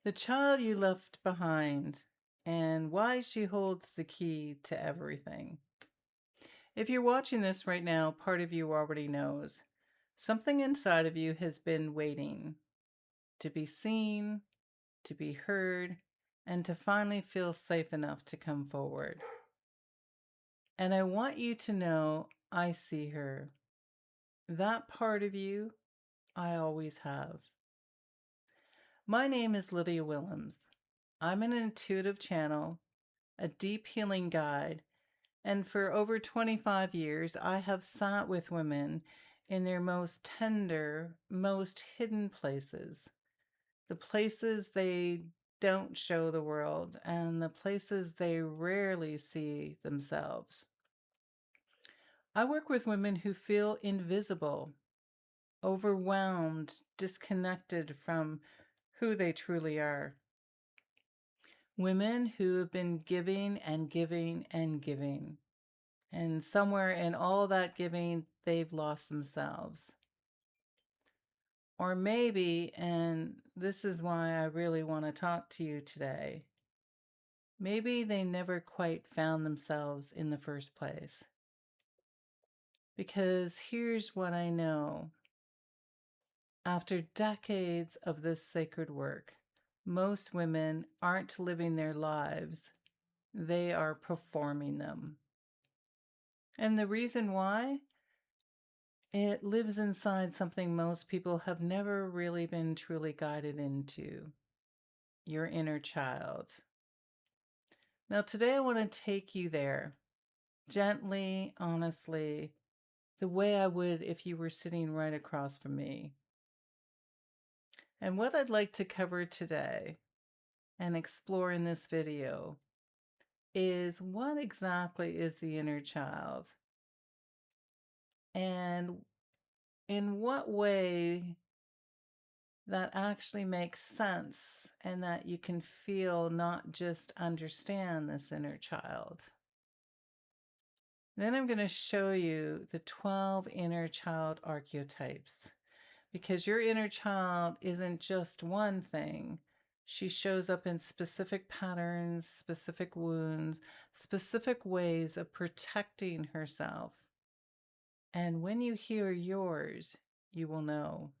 The child you left behind, and why she holds the key to everything. If you're watching this right now, part of you already knows. Something inside of you has been waiting to be seen, to be heard, and to finally feel safe enough to come forward. And I want you to know I see her. That part of you, I always have. My name is Lydia Willems. I'm an intuitive channel, a deep healing guide, and for over 25 years, I have sat with women in their most tender, most hidden places, the places they don't show the world, and the places they rarely see themselves. I work with women who feel invisible, overwhelmed, disconnected from who they truly are. Women who have been giving and giving and giving. And somewhere in all that giving, they've lost themselves. Or maybe, and this is why I really want to talk to you today, maybe they never quite found themselves in the first place. Because here's what I know. After decades of this sacred work, most women aren't living their lives, they are performing them. And the reason why? It lives inside something most people have never really been truly guided into, your inner child. Now, today I want to take you there, gently, honestly, the way I would if you were sitting right across from me. And what I'd like to cover today and explore in this video is what exactly is the inner child? And in what way that actually makes sense and that you can feel, not just understand this inner child. Then I'm going to show you the 12 inner child archetypes because your inner child isn't just one thing. She shows up in specific patterns, specific wounds, specific ways of protecting herself. And when you hear yours, you will know.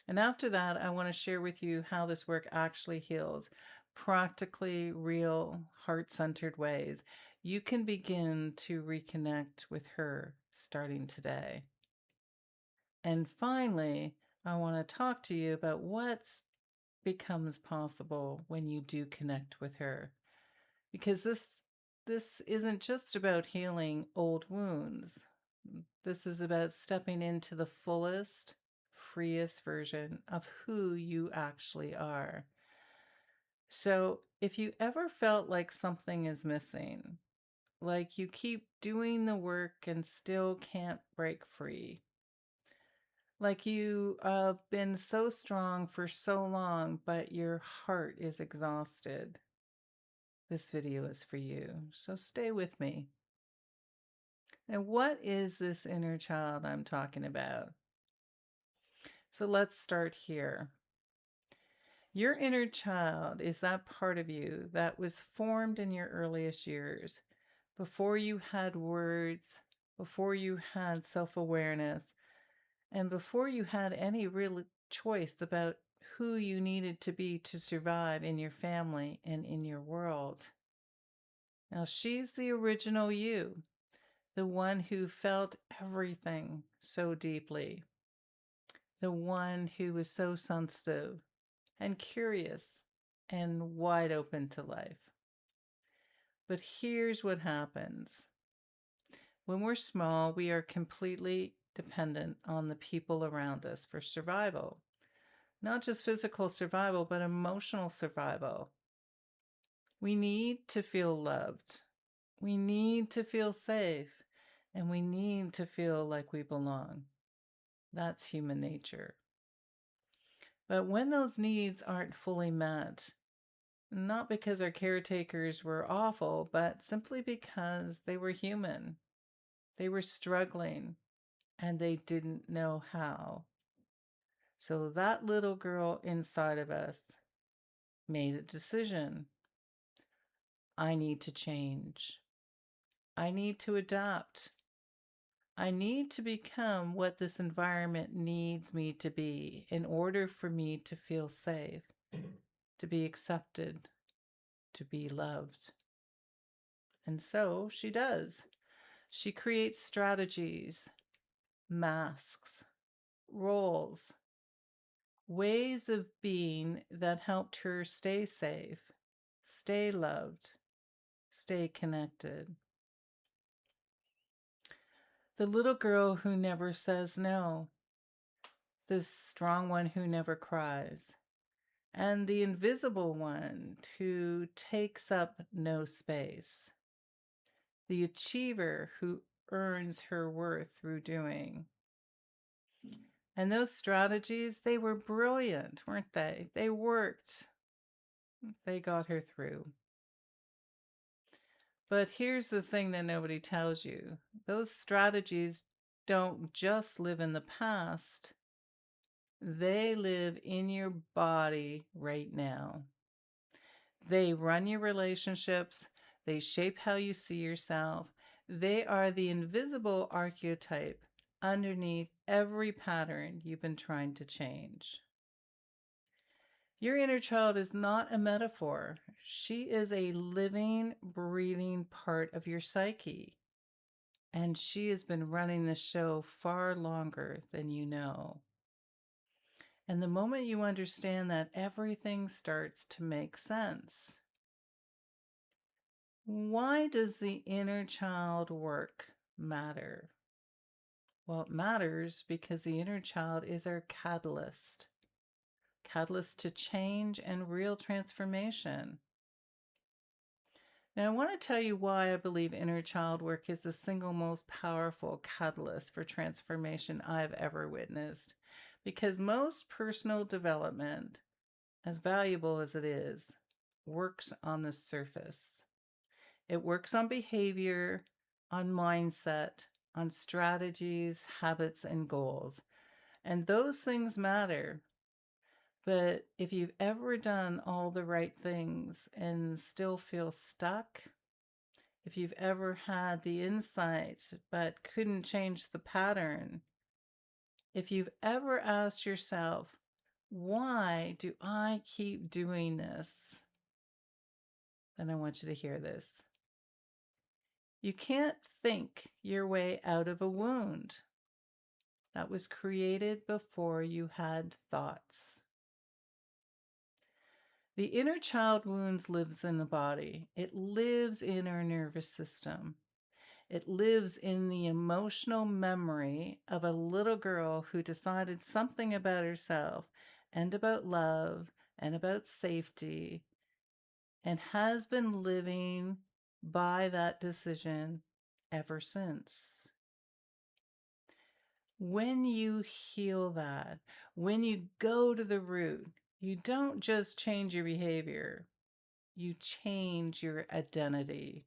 And after that, I want to share with you how this work actually heals. Practically, real, heart centered ways you can begin to reconnect with her starting today. And finally, I want to talk to you about what becomes possible when you do connect with her. Because this isn't just about healing old wounds. This is about stepping into the fullest, freest version of who you actually are. So, if you ever felt like something is missing, like you keep doing the work and still can't break free, like you have been so strong for so long, but your heart is exhausted, this video is for you. So, stay with me. And what is this inner child I'm talking about? So let's start here. Your inner child is that part of you that was formed in your earliest years, before you had words, before you had self-awareness, and before you had any real choice about who you needed to be to survive in your family and in your world. Now, she's the original you, the one who felt everything so deeply, the one who was so sensitive and curious and wide open to life. But here's what happens. When we're small, we are completely dependent on the people around us for survival. Not just physical survival, but emotional survival. We need to feel loved. We need to feel safe. And we need to feel like we belong. That's human nature. But when those needs aren't fully met, not because our caretakers were awful, but simply because they were human. They were struggling and they didn't know how. So that little girl inside of us, made a decision. I need to change. I need to adapt. I need to become what this environment needs me to be in order for me to feel safe, to be accepted, to be loved. And so she does. She creates strategies, masks, roles, ways of being that helped her stay safe, stay loved, stay connected. The little girl who never says no, the strong one who never cries, and the invisible one who takes up no space, the achiever who earns her worth through doing. And those strategies, they were brilliant, weren't they? They worked. They got her through. But here's the thing that nobody tells you. Those strategies don't just live in the past. They live in your body right now. They run your relationships. They shape how you see yourself. They are the invisible archetype underneath every pattern you've been trying to change. Your inner child is not a metaphor. She is a living, breathing part of your psyche. And she has been running the show far longer than you know. And the moment you understand that, everything starts to make sense. Why does the inner child work matter? Well, it matters because the inner child is our catalyst to change and real transformation. Now, I want to tell you why I believe inner child work is the single most powerful catalyst for transformation I've ever witnessed. Because most personal development, as valuable as it is, works on the surface. It works on behavior, on mindset, on strategies, habits, and goals. And those things matter. But if you've ever done all the right things and still feel stuck, if you've ever had the insight but couldn't change the pattern, if you've ever asked yourself, why do I keep doing this? Then I want you to hear this. You can't think your way out of a wound that was created before you had thoughts. The inner child wounds lives in the body. It lives in our nervous system. It lives in the emotional memory of a little girl who decided something about herself and about love and about safety and has been living by that decision ever since. When you heal that, when you go to the root, you don't just change your behavior, you change your identity.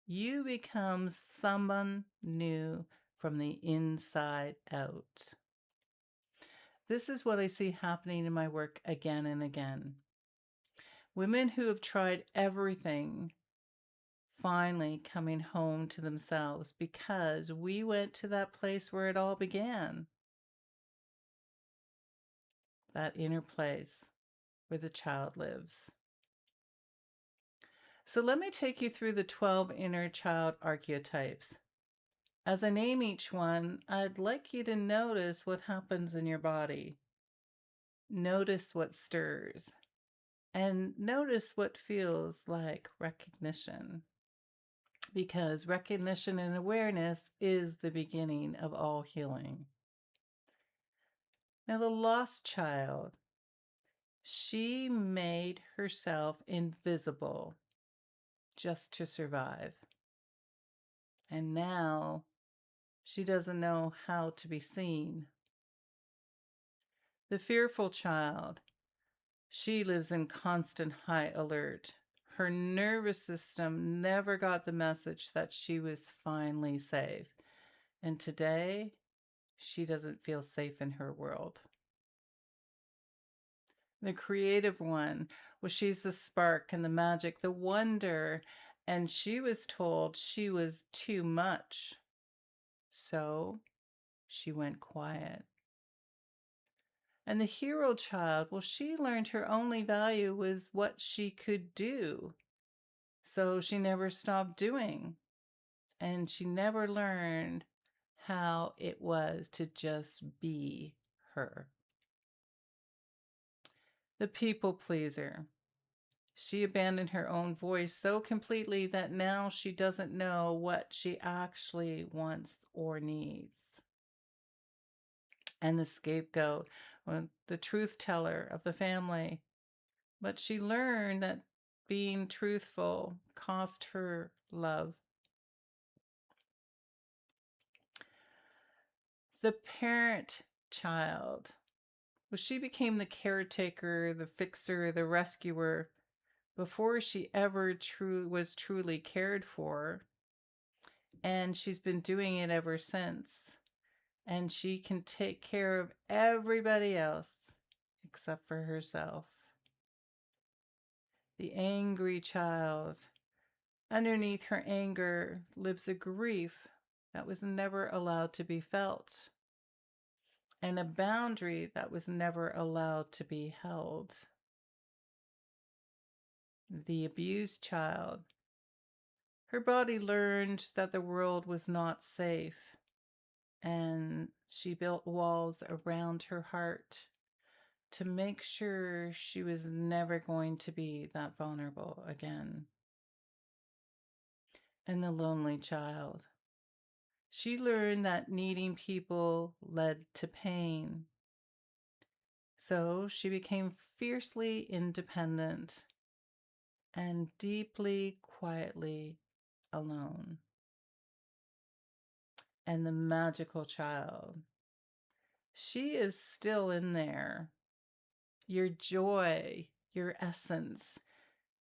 You become someone new from the inside out. This is what I see happening in my work again and again. Women who have tried everything finally coming home to themselves because we went to that place where it all began. That inner place where the child lives. So let me take you through the 12 inner child archetypes. As I name each one, I'd like you to notice what happens in your body. Notice what stirs. And notice what feels like recognition. Because recognition and awareness is the beginning of all healing. Now, the lost child, she made herself invisible just to survive. And now she doesn't know how to be seen. The fearful child, she lives in constant high alert. Her nervous system never got the message that she was finally safe. And today, she doesn't feel safe in her world. The creative one. Well, she's the spark and the magic, the wonder. And she was told she was too much. So she went quiet. And the hero child, well, she learned her only value was what she could do. So she never stopped doing. And she never learned how it was to just be her. The people pleaser. She abandoned her own voice so completely that now she doesn't know what she actually wants or needs. And the scapegoat, the truth teller of the family. But she learned that being truthful cost her love. The parent child. Well, she became the caretaker, the fixer, the rescuer before she ever was truly cared for. And she's been doing it ever since. And she can take care of everybody else except for herself. The angry child. Underneath her anger lives a grief that was never allowed to be felt, and a boundary that was never allowed to be held. The abused child. Her body learned that the world was not safe, and she built walls around her heart to make sure she was never going to be that vulnerable again. And the lonely child. She learned that needing people led to pain. So she became fiercely independent and deeply, quietly alone. And the magical child. She is still in there. Your joy, your essence,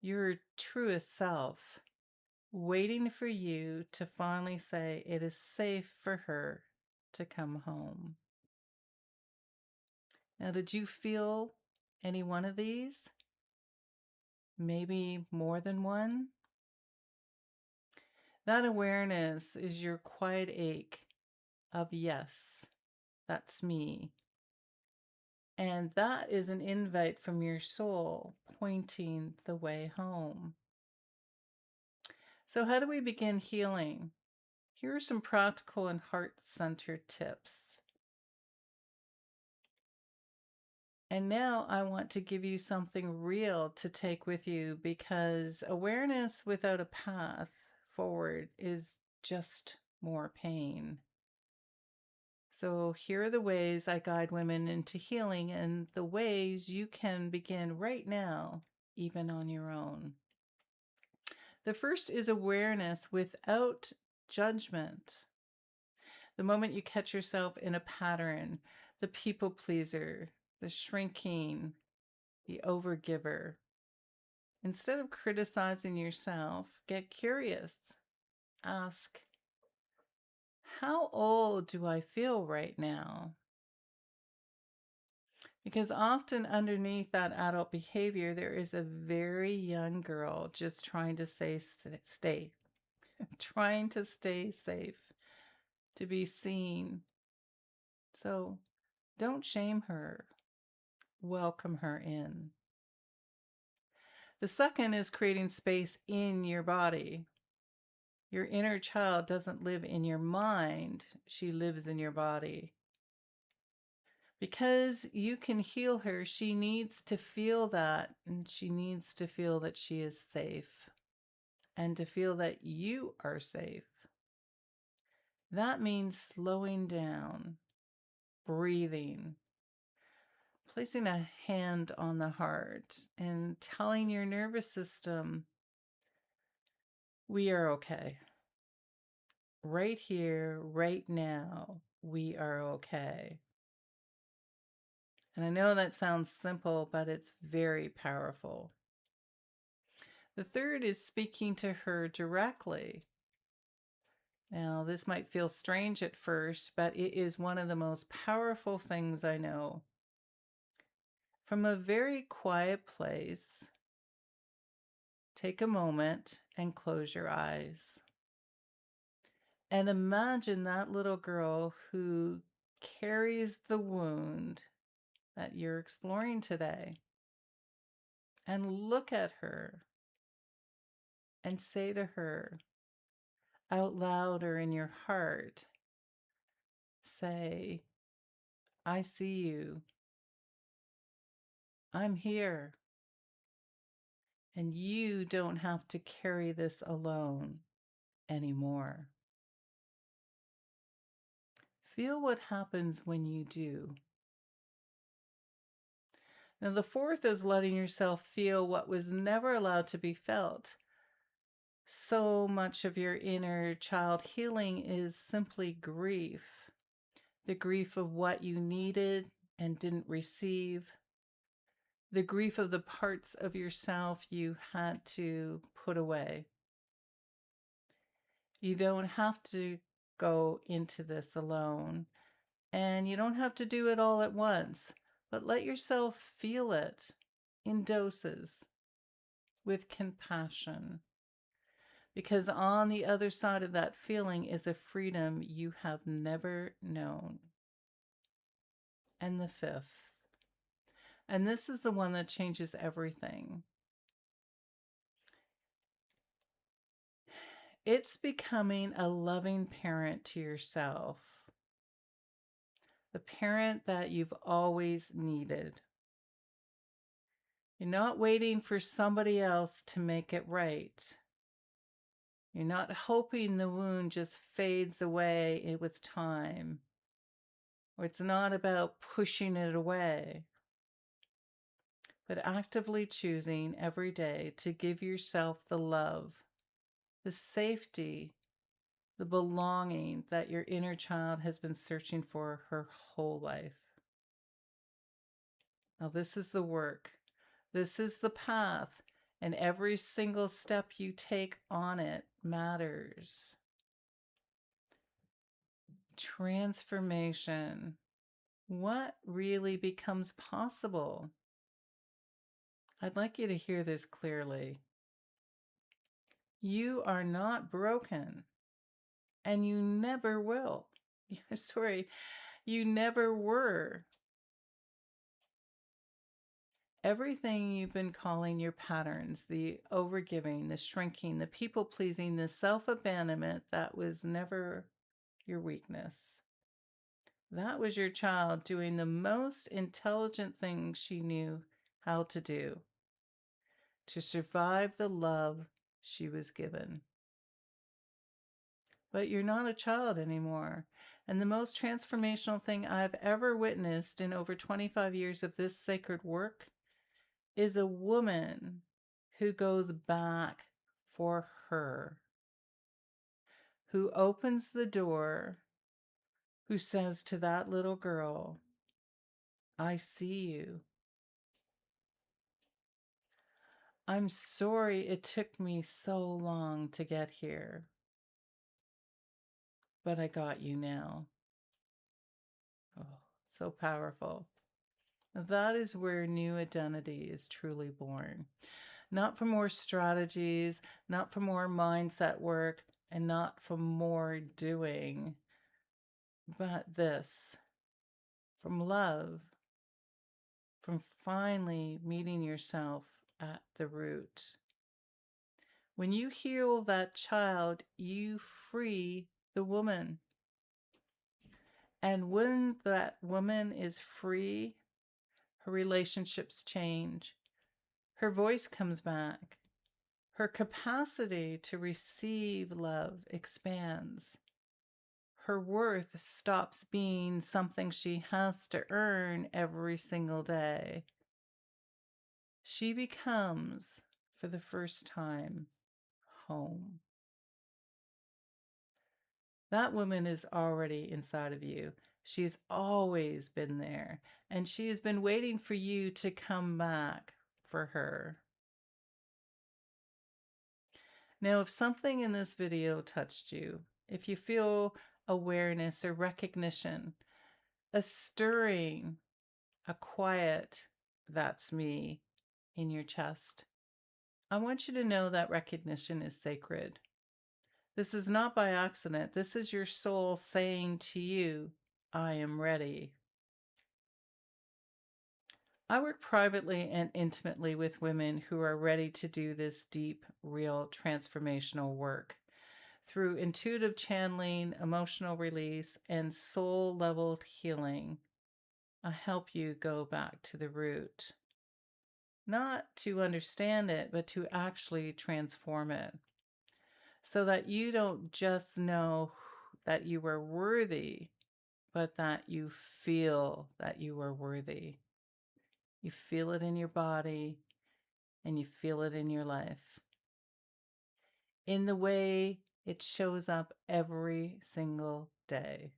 your truest self, waiting for you to finally say it is safe for her to come home. Now, did you feel any one of these? Maybe more than one? That awareness is your quiet ache of yes, that's me. And that is an invite from your soul pointing the way home. So, how do we begin healing? Here are some practical and heart centered tips. And now I want to give you something real to take with you, because awareness without a path forward is just more pain. So here are the ways I guide women into healing and the ways you can begin right now, even on your own. The first is awareness without judgment. The moment you catch yourself in a pattern, the people pleaser, the shrinking, the overgiver, instead of criticizing yourself, get curious. Ask, how old do I feel right now? Because often underneath that adult behavior, there is a very young girl just trying to stay, trying to stay safe, to be seen. So don't shame her. Welcome her in. The second is creating space in your body. Your inner child doesn't live in your mind, she lives in your body. Because you can heal her, she needs to feel that, and she needs to feel that she is safe, and to feel that you are safe. That means slowing down, breathing, placing a hand on the heart, and telling your nervous system, we are okay. Right here, right now, we are okay. And I know that sounds simple, but it's very powerful. The third is speaking to her directly. Now, this might feel strange at first, but it is one of the most powerful things I know. From a very quiet place, take a moment and close your eyes. And imagine that little girl who carries the wound that you're exploring today. And look at her and say to her out loud or in your heart, say, I see you. I'm here. And you don't have to carry this alone anymore. Feel what happens when you do. Now, the fourth is letting yourself feel what was never allowed to be felt. So much of your inner child healing is simply grief. The grief of what you needed and didn't receive. The grief of the parts of yourself you had to put away. You don't have to go into this alone, and you don't have to do it all at once, but let yourself feel it in doses with compassion. Because on the other side of that feeling is a freedom you have never known. And the fifth, and this is the one that changes everything. It's becoming a loving parent to yourself. The parent that you've always needed. You're not waiting for somebody else to make it right. You're not hoping the wound just fades away with time. Or it's not about pushing it away, but actively choosing every day to give yourself the love, the safety, the belonging that your inner child has been searching for her whole life. Now, this is the work. This is the path, and every single step you take on it matters. Transformation. What really becomes possible? I'd like you to hear this clearly. You are not broken, and you never will. Sorry, you never were. Everything you've been calling your patterns, the overgiving, the shrinking, the people pleasing, the self abandonment, that was never your weakness. That was your child doing the most intelligent thing she knew how to do to survive the love she was given. But you're not a child anymore. And the most transformational thing I've ever witnessed in over 25 years of this sacred work is a woman who goes back for her, who opens the door, who says to that little girl, I see you. I'm sorry it took me so long to get here, but I got you now. Oh, so powerful. That is where new identity is truly born. Not from more strategies, not from more mindset work, and not from more doing, but this, from love, from finally meeting yourself at the root. When you heal that child, you free the woman. And when that woman is free, her relationships change. Her voice comes back. Her capacity to receive love expands. Her worth stops being something she has to earn every single day. She becomes, for the first time, home. That woman is already inside of you. She's always been there, and she has been waiting for you to come back for her. Now, if something in this video touched you, if you feel awareness or recognition, a stirring, a quiet, that's me in your chest. I want you to know that recognition is sacred. This is not by accident. This is your soul saying to you, I am ready. I work privately and intimately with women who are ready to do this deep, real, transformational work. Through intuitive channeling, emotional release, and soul leveled healing, I help you go back to the root. Not to understand it, but to actually transform it. So that you don't just know that you are worthy, but that you feel that you are worthy. You feel it in your body and you feel it in your life. In the way it shows up every single day.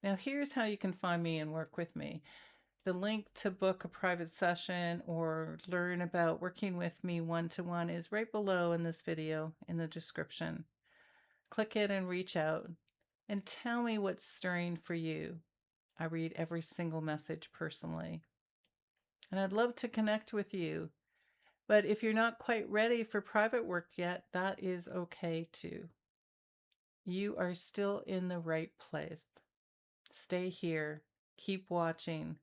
Now, here's how you can find me and work with me. The link to book a private session or learn about working with me one-to-one is right below in this video in the description. Click it and reach out and tell me what's stirring for you. I read every single message personally. And I'd love to connect with you. But if you're not quite ready for private work yet, that is okay too. You are still in the right place. Stay here. Keep watching.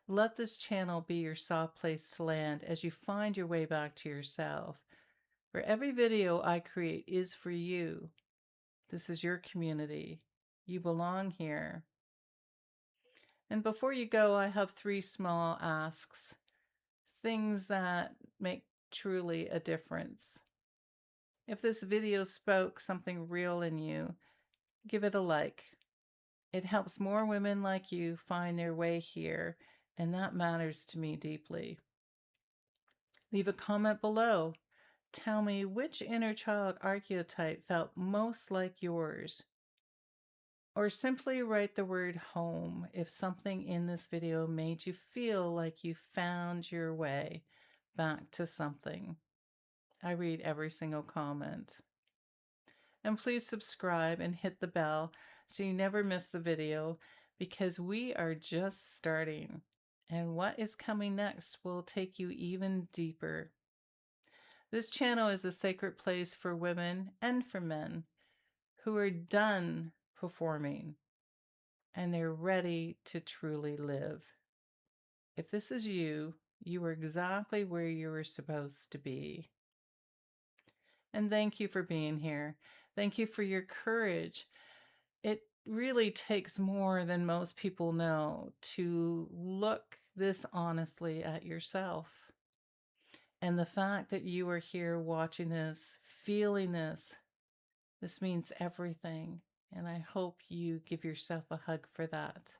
Let this channel be your soft place to land as you find your way back to yourself. For every video I create is for you. This is your community. You belong here. And before you go, I have 3 small asks. Things that make truly a difference. If this video spoke something real in you, give it a like. It helps more women like you find their way here, and that matters to me deeply. Leave a comment below. Tell me which inner child archetype felt most like yours. Or simply write the word home if something in this video made you feel like you found your way back to something. I read every single comment. And please subscribe and hit the bell so you never miss the video, because we are just starting. And what is coming next will take you even deeper. This channel is a sacred place for women and for men who are done performing and they're ready to truly live. If this is you, you are exactly where you were supposed to be. And thank you for being here. Thank you for your courage. It really takes more than most people know to look this honestly at yourself. And the fact that you are here watching this, feeling this means everything. And I hope you give yourself a hug for that.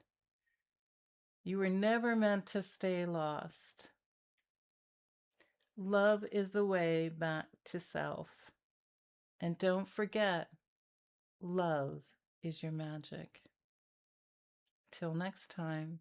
You were never meant to stay lost. Love is the way back to self. And don't forget, love is your magic. Till next time.